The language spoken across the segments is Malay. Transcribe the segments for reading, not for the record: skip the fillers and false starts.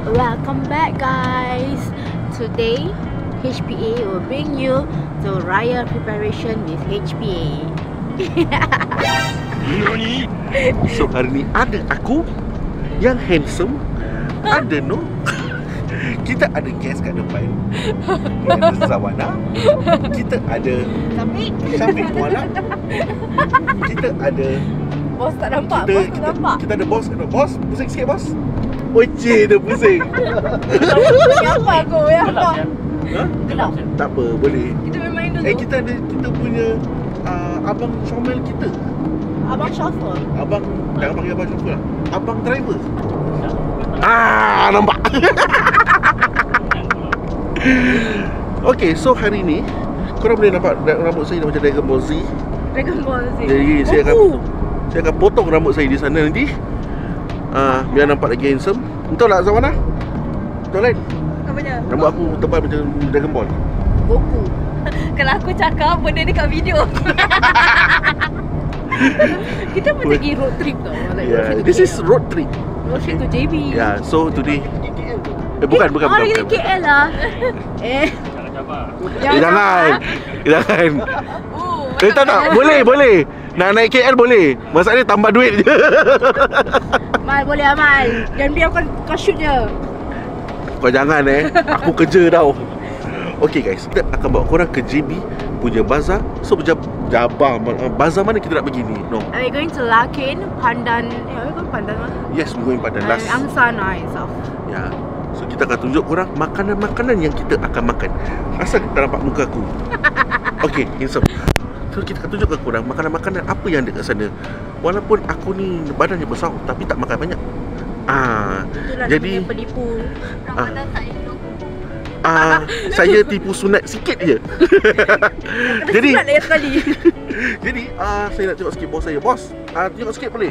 Welcome back, guys. Today, HPA will bring you the Raya preparation with HPA. So hari ni ada aku yang handsome, ada no. Kita ada guest kat depan. Kita ada Zawana. Kita ada Syafiq Mualak. Kita ada Bos tak nampak. Kita ada bos. Bos, pusing sikit bos. Oceh dia pusing. Apa aku? Ya apa? Ha? Gelap. Tak apa, boleh. Kita main dulu. Kita punya abang comel kita. Abang chauffeur. Abang, jangan panggil abang chauffeur lah. Abang driver. Nampak. Okay, so hari ni korang boleh nampak rambut saya macam Dragon Ball Z. Dragon Ball Z. Jadi saya akan potong rambut saya di sana nanti. Biar nampak lagi handsome. Betul tak Zawana? Betul kan? Apanya? Rambut aku tebal macam Dragon Ball. Goku. Kalau aku cakap benda dekat video. Kita pun pergi road trip tau. Yeah, this is road trip. Road trip to JB. Yeah, so today bukan. Kita KL lah. Jangan. Tak. Boleh. Nak naik KL boleh. Masalahnya tambah duit je. Mal, boleh Amal. Jangan biarkan kau shoot je. Kau jangan aku kerja tau. Okay guys, kita akan bawa korang ke JB punya bazar. So bazar mana kita nak pergi ni? No. Are we going to Lakin, Pandan? Pandan mana? Yes, we going Pandan last. Angsana itself. Ya. So kita akan tunjuk korang makanan-makanan yang kita akan makan. Asal kita nampak muka aku. Okay, handsome. So kita akan tunjuk ke korang makanan-makanan apa yang ada kat sana. Walaupun aku ni badannya besar tapi tak makan banyak. Itulah jadi penipu. Ramadan tak elok. Saya tipu sunat sikit je. Jadi sunat lagi sekali. Jadi saya nak tengok sikit bos saya. Bos, tengok sikit boleh?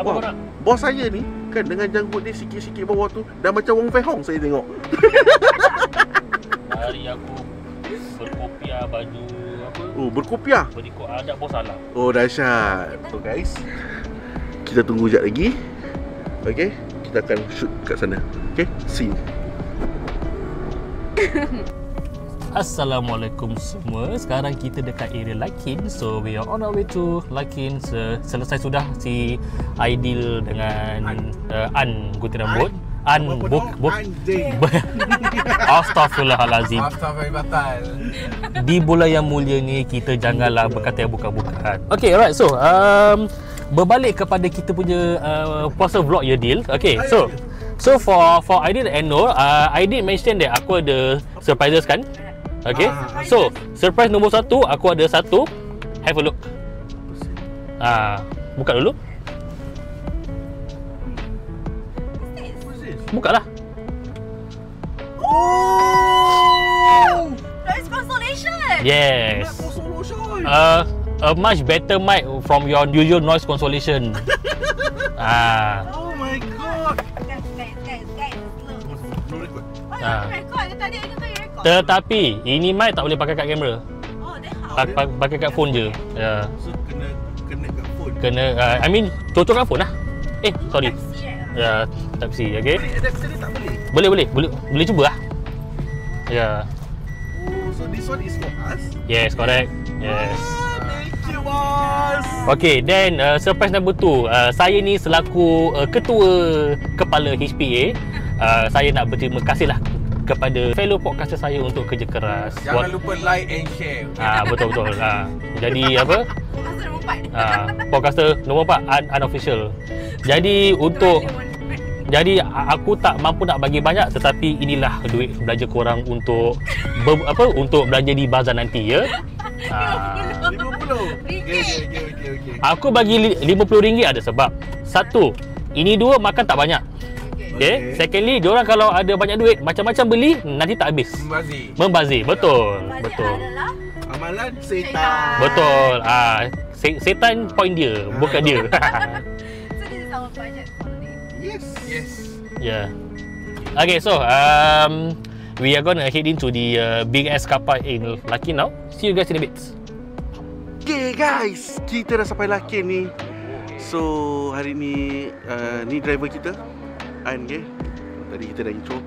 Apa kau nak? Bos saya ni kan dengan janggut dia sikit-sikit bawah tu dah macam Wong Fei Hong saya tengok. Hari aku berkopiah baju apa? Berkopiah. Berikut adat bos salah. Dahsyat. So guys, kita tunggu sekejap lagi. Okay, kita akan shoot kat sana. Okay, see you. Assalamualaikum semua. Sekarang kita dekat area Lakin. So we are on our way to Lakin. Selesai sudah si Aidil dengan An gunting rambut. Astaghfirullahalazim. Di bulan yang mulia ni kita janganlah berkata yang bukan-bukan. Okay, alright. So berbalik kepada kita punya puasa vlog ya Dil. Okay, so for Aidil and Nur, Aidil mention that aku ada surprises kan. Okay, so surprise nombor 1 aku ada satu. Have a look. Buka dulu. Buka lah. Noise cancellation. Yes. A much better mic from your usual noise cancellation. Oh my god. Guys, slow. Record tadi aku tadi record. Tetapi ini mic tak boleh pakai kat kamera. Pakai kat phone je. Ya. So kena kat phone. I mean cocok kat phone lah. Sorry. Ya, Type C, okay. Adapter ni tak boleh. Boleh cuba lah. Ya. So this one is for us. Yes, correct. Yes. Thank you boss. Okay, then surprise number 2. Saya ni selaku ketua kepala HPA, saya nak berterima kasih lah kepada fellow podcaster saya untuk kerja keras. Jangan lupa like and share. Betul. Jadi apa? Podcaster nombor 4 unofficial. Jadi aku tak mampu nak bagi banyak, tetapi inilah duit belanja korang untuk untuk belanja di bazar nanti ya. 50. Okay. Aku bagi RM50 ada sebab. Satu, ini dua makan tak banyak. Okay. Secondly, diorang kalau ada banyak duit, macam-macam beli, nanti tak habis. Membazir. Betul. Amalan setan. Betul. Setan point dia, bukan dia. So this is our budget for the day. Yes. Yeah. Okay, so we are gonna head into the big ass car park in Lakin now. See you guys in a bit. Okay guys, kita dah sampai Lakin ni. So hari ni ni driver kita An, okay? Tadi kita dah intro.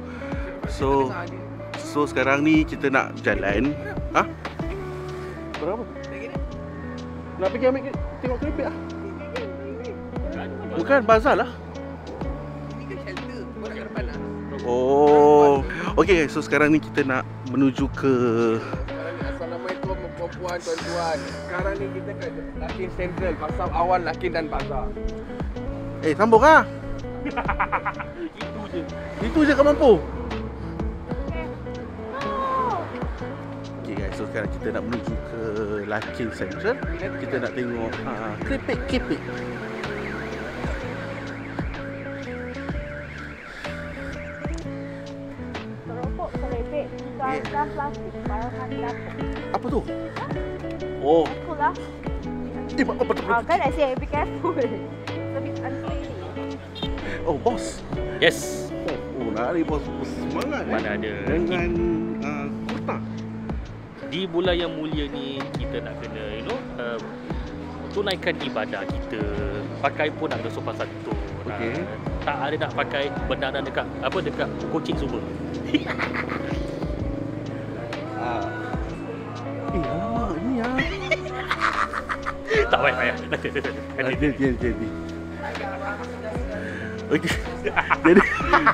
So sekarang ni kita nak jalan. Ha? Berapa? Nak pergi ambil tengok keripik lah. Bukan bazar lah. Ini kan shelter. Kau nak ke depan lah. Oh. Okay guys, so sekarang ni kita nak menuju ke Assalamualaikum puan-puan, tuan-tuan. Sekarang ni kita kat Lakin Central, Pasar Awan Lakin dan Bazar. sambung lah. Itu je kau mampu. Okay guys, so sekarang kita nak menuju ke Lakin Central. Kita nak tengok keripik-keripik. Keropok, keripik, gas plastik, bahan dapur. Apa tu? Oh, Careful lah. betul. Kan I say be careful. It's a bit unclean. Oh, bos. Yes. Oh, lari bos. Semangat. Mana ada. Dengan kota. Di bulan yang mulia ni kita nak kena tunaikan ibadah kita. Pakai pun ada sopan santun. Okey. Tak ada nak pakai benda dekat kucing semua. Alamak, ni ya. Tak payah. Jadi. Okey. Jadi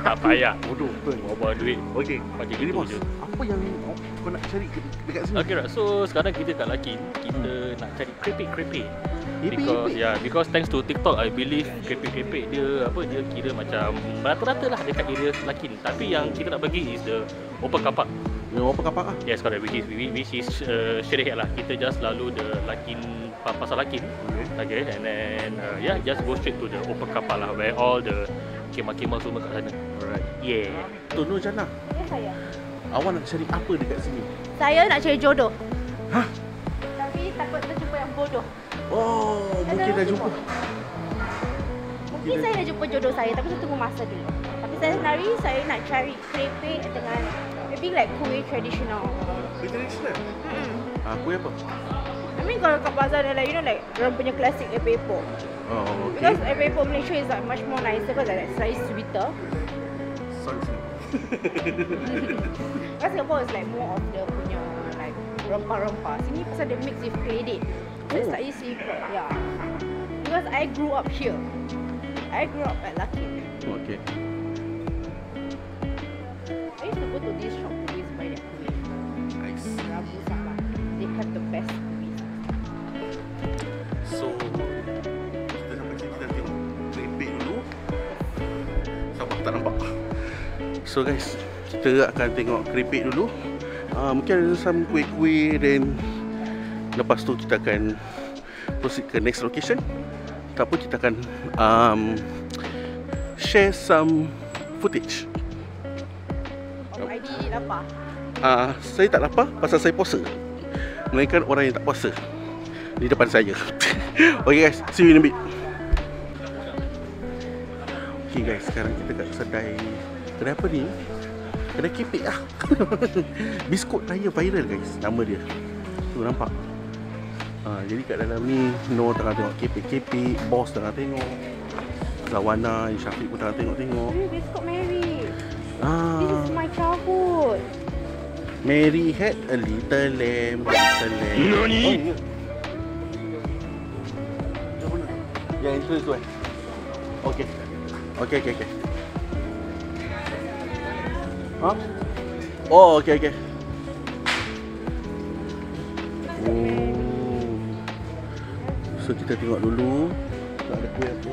Tak payah. bodoh betul. Bawa duit. Okey. Macam Jadi gitu bos, je. apa yang kau nak cari dekat sini? Okay, right. So sekarang kita kat Lakin, kita nak cari keripik. Because thanks to TikTok, I believe keripik dia kira macam rata-rata lah dekat area Lakin. Tapi yang kita nak pergi is the open car park. Yang apa kapak ah? Yes, correct. Which is Syariah lah. Kita just lalu the Lakin, Pasar Lakin. Okay, and then just go straight to the open car park lah, where all the kemah-kemah semua kat sana. Alright. Yeah. Tu Nur Jannah, Ya saya. awak nak cari apa dekat sini? Saya nak cari jodoh. Hah? Tapi takut terjumpa yang bodoh. Oh, mungkin dah jumpa. Mungkin saya dah jumpa jodoh saya, tapi saya tunggu masa dulu. Tapi saya nak cari keripik dengan maybe like kuih traditional. Traditional? Kuih apa? I mean kalau kat bazar like like orang punya classic epok-epok. Oh, okay. Because epok-epok Malaysia is like much more nicer because like slightly sweeter. Sorry. Because Singapore is like more of the punya like rempah-rempah. Sini pasal dia mix with credit. So it's slightly sweeter. Yeah. Because I grew up here. I grew up at Lakin. Okay. I used to go to this shop to buy their kuih. Nice. Rabu Salah. They have the best kuih. So, kita sampai sini kita tengok keripik dulu. Sabar tak nampak. So guys, kita akan tengok keripik dulu. Mungkin ada some kuih-kuih, dan lepas tu kita akan proceed ke next location. Ataupun kita akan share some footage. ID lapar. Saya tak lapar pasal saya puasa. Melainkan orang yang tak puasa di depan saya. Okay guys, see you in a bit. Okay guys, sekarang kita kat kedai apa ni? Kedai keripik lah. Biskut raya viral guys, nama dia. Tu nampak. Jadi kat dalam ni Noor tengah tengok keripik-keripik, Bos tengah tengok, Zawana, Syafiq pun tengah tengok-tengok. Biskut Mary. This is my childhood. Mary had a little lamb. Nani? Yang entrance tu kan? Okay. Ha? Oh, okay. So kita tengok dulu tak ada kuih apa.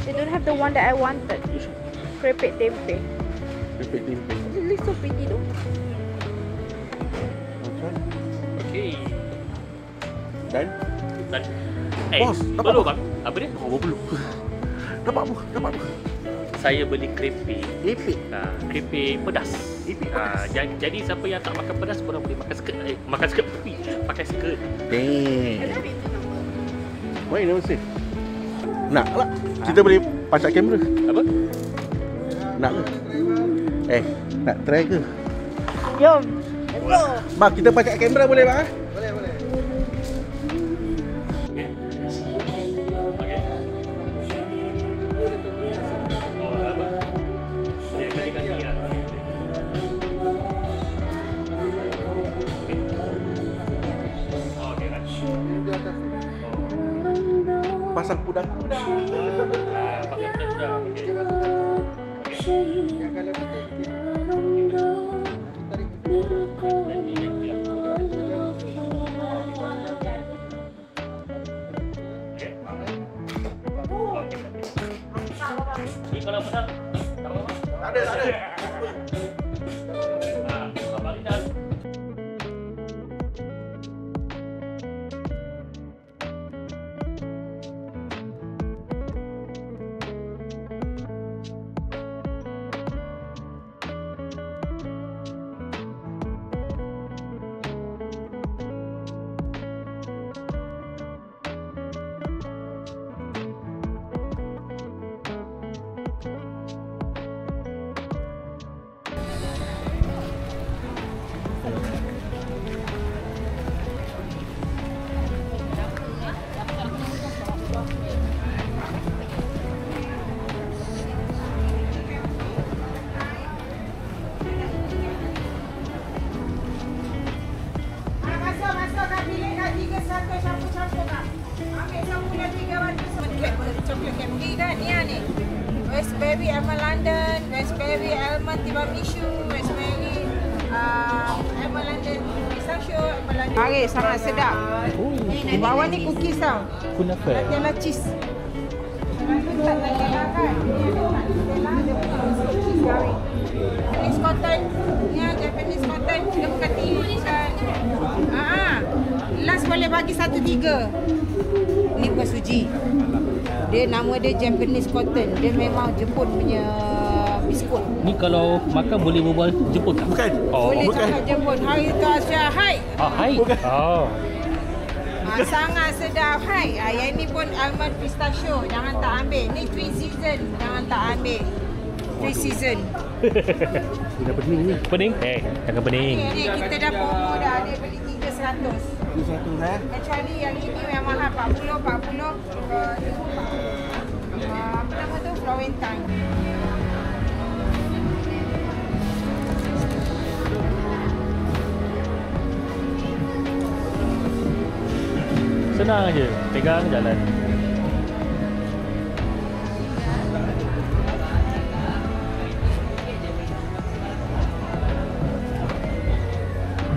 They don't have the one that I wanted. Keripik tempe. Keripik tempe. It looks so pretty though. Okay. Dan? Bos, belum bang. Apa dia? Oh, belum. Dapat apa? Saya beli keripik. Keripik? Keripik pedas. Jadi siapa yang tak makan pedas, korang boleh makan skirt. Makan skirt tapi pakai skirt. Damn. Why you never say? Nak lah. Kita boleh pacak kamera. Apa? Nak ke? Nak try ke? Jom. Let's go. Mak, kita pakai kamera boleh Mak? Boleh. Pasang kuda-kuda. Ada. Coklat Cadbury kan ni. Raspberry Almond London, Raspberry Almond Tiramisu, Raspberry Almond London Pistachio, Almond London. Mari, sangat sedap. Di bawah ni cookies tau. Kunafa. Nutella cheese. Tak Nutella kan? Nutella dia punya cheese garing. Japanese cotton. Ni Japanese cotton. Dia bukan tinggi kan. Last boleh bagi 1-3. Ni bukan suji. Dia nama dia Japanese cotton. Dia memang Jepun punya biskut. Ni kalau makan boleh berbual Jepun tak? Bukan. Boleh bukan. cakap Jepun. Hari tu Asia, hai. Hai. Bukan. Sangat sedap, hai. Yang ni pun almond pistachio. Jangan tak ambil. Ni 3 season. Jangan tak ambil. 3 season. Dah pening ni. Pening? Jangan pening. Ni kita dah promo dah. Dia beli 300. 100 Kecuali yang ini yang mahal 40. Apa nama tu? Florentine. Senang aje, pegang jalan.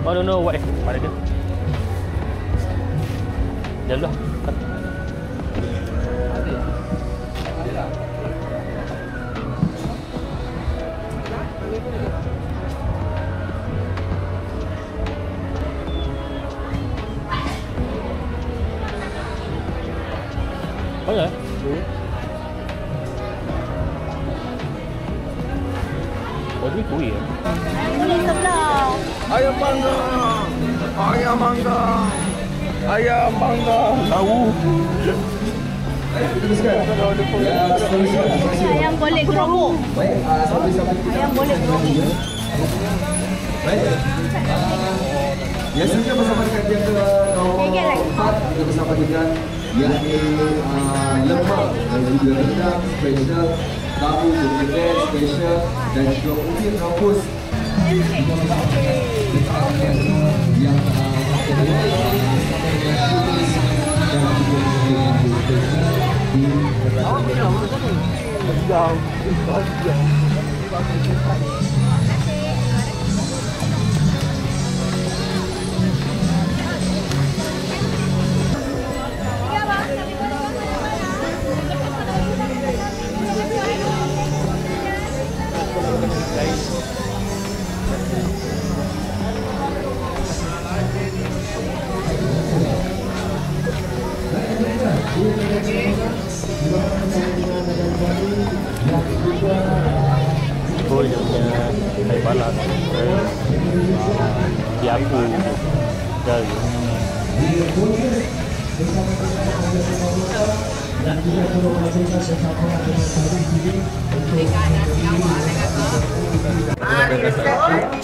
I don't know what mana dia? Jalan lah. Oh ya? Oh ni kuih ya? Ini sebelah. Ayam mangga. Ayam mangga. Ayam mangga. Tahu. Ayam boleh gerobok. Ayam boleh gerobok. Biasanya bersama dengan dia ke kawan kita bersama dengan yakni lemak dan juga rendang special, tahu berkedel special dan juga ubi rebus yang Oh dia punya kai balak. Diapu. Dah.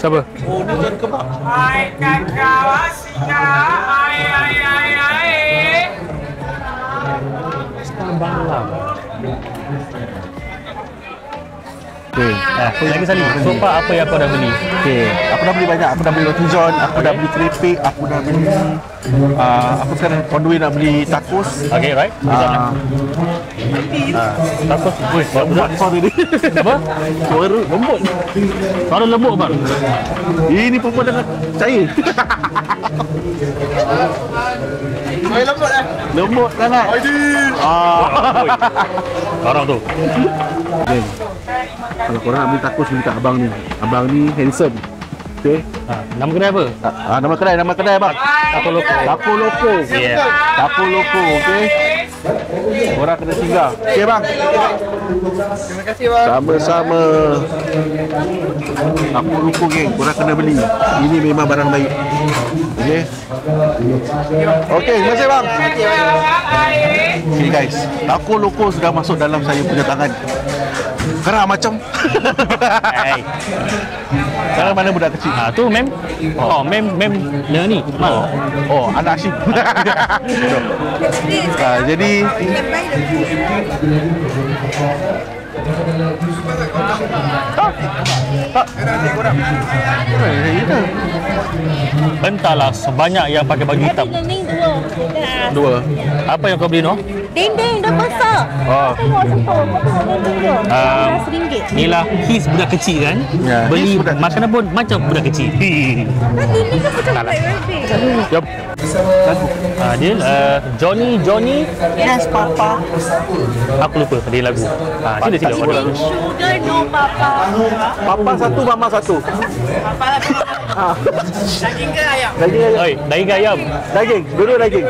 Siapa? Oh, ni kan kebab. Hai kakak, Wasika. Hai. Malam. Okay. Lagi sekali, so far apa yang kau dah beli? Okay, aku dah beli banyak. Aku dah beli roti john, aku dah beli keripik, aku dah beli aku sekarang on the way nak beli tacos. Okay, right? Tacos. Weh, Buat suara ni. apa? Suara lembut. Suara lembut bang. Ini perempuan dengan cair. Saya lembut lah. Lembut sangat. Orang tu. Geng, kalau korang nak beli tacos, beli kat abang ni. Abang ni handsome. Okay. Nama kedai apa? Nama kedai bang. Tapo Loko. Tapo Loko. Yeah. Tapo Loko, okey. Orang kena singgah. Okey bang. Terima kasih bang. Sama-sama. Tapo Loko geng, korang kena beli. Ini memang barang baik. Okey. Okey, terima kasih bang. Okay guys, Tapo Loko sudah masuk dalam saya punya tangan. Sekarang macam Hey. sekarang mana budak kecil? Tu mem. Oh, mem ni. Mal. Oh, anak Syif. Jadi Entahlah sebanyak yang pakai baju hitam. dua. Apa yang kau beli no? Dendeng dah masak. Oh. Tengok sentuh. RM15. Inilah his budak kecil kan. Ya, Beli his budak makanan pun macam budak kecil. Dendeng kan macam black rabbit. Yup. Dia Johnny Yes, Papa. aku lupa dia lagu. Sila order. Sugar no Papa. Papa satu, mama satu. Daging ke ayam? Daging ayam. Oi, daging ayam. Daging, dua-dua daging.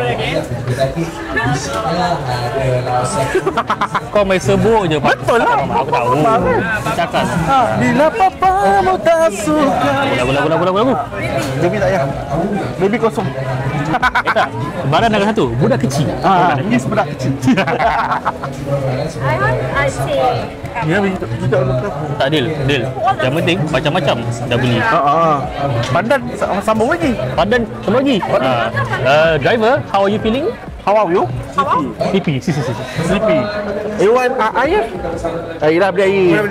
Kau main sebut je. Betul lah. Aku tahu. Cakap. Bila papa mau tak suka. Bola. Baby tak payah. Baby kosong. Tak. Barang ada satu. Budak kecil. His budak kecil. I want say. Ya, begitu. Tak deal. Yang penting macam-macam dah beli. Pandan sambung lagi. Padan satu lagi. Driver, how are you feeling? How are you? Sleepy. Sleepy. You want air? Air dah beli air.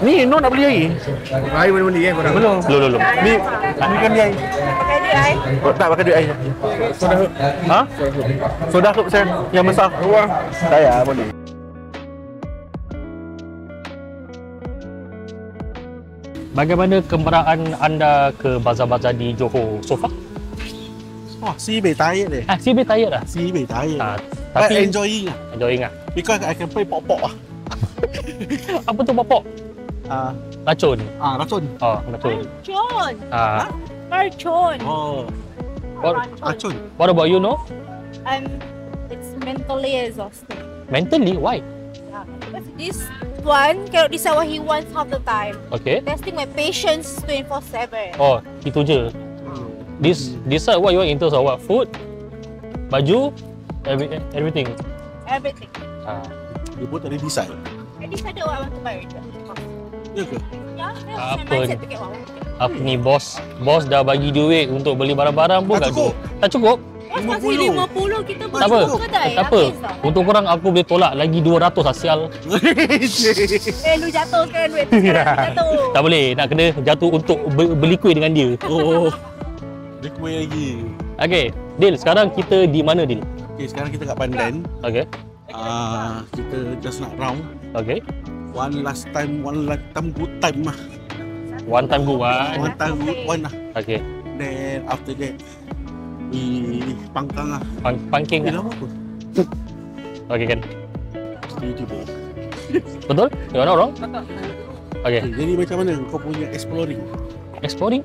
Ni No nak beli air. Air boleh beli kan korang? Belum. Belum. Ni kan dia air. Pakai duit I. Oh, tak pakai duit air. Soda hub. Ha? Soda hub saya yang besar. Saya boleh. Bagaimana kemerahan anda ke bazar-bazar di Johor so far? Wah, sibei tired deh. Sibir tired lah. Sibei tired. Tapi But enjoying lah. enjoying lah. Because I can play pop-pop lah. Apa tu popok? Racun. Racun. Oh, racun. Mercon. Ah, Mercon. Oh, what, racun. what about you, no? It's mentally exhausting. Mentally, why? Because this one cannot decide what he wants half the time. Okay. Testing my patience 24/7. Oh, itu je. Decide what you want in terms of what? Food, baju, everything. Everything. Dia pun tak ada decide. I decided what I want to buy already. Ya ke? Yeah, that's my Apa mindset ni? to get what I want to get. Apa ni bos dah bagi duit untuk beli barang-barang pun Tak cukup. Tak cukup. Bos kasih 50 kita beli Tak apa. dua kedai. Tak apa. Habis tau. Untuk korang aku boleh tolak lagi 200 asial. Lu jatuh kan duit tu sekarang jatuh. Tak boleh, nak kena jatuh untuk beli kuih dengan dia. Oh, dia kuih lagi. Okay, Dil, sekarang kita di mana Dil? Okay, sekarang kita kat Pandan. Okay. Kita just nak round. Okay. One last time good time lah. One time go one. One time good one lah. Okay. Then after that, we pangkang lah. Pangking. Lama apa? Okay kan. YouTube. Betul? You are not wrong? Okay. Jadi macam mana kau punya exploring? Exploring.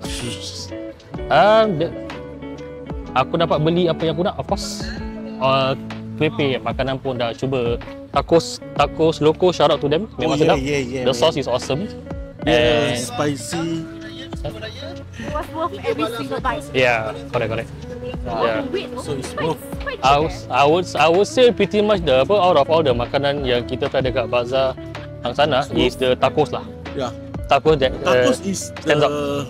Aku dapat beli apa yang aku nak, of course. Keripik, makanan pun dah cuba. Tacos Loko, shout out to them. Memang sedap. Yeah. The sauce is awesome. Yeah, And spicy. It was worth every single bite. Yeah, correct. Yeah. So it's worth. I would say pretty much the out of all the makanan yang kita try dekat bazar hang sana is the tacos lah. Yeah. Tacos that Tacos is stands out.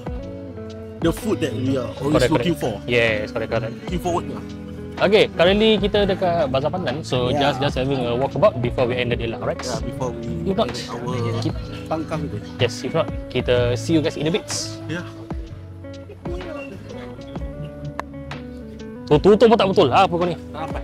the food that we are always looking for. Yes, correct. Looking forward lah. Okay, currently kita dekat Bazar Pandan, so Yeah. just having a walkabout before we end the day lah, right? Yeah, before we If not, our pangkang tu. yes, if not, kita see you guys in a bit. Yeah. Tutup pun tak betul, apa kau ni? Rapat.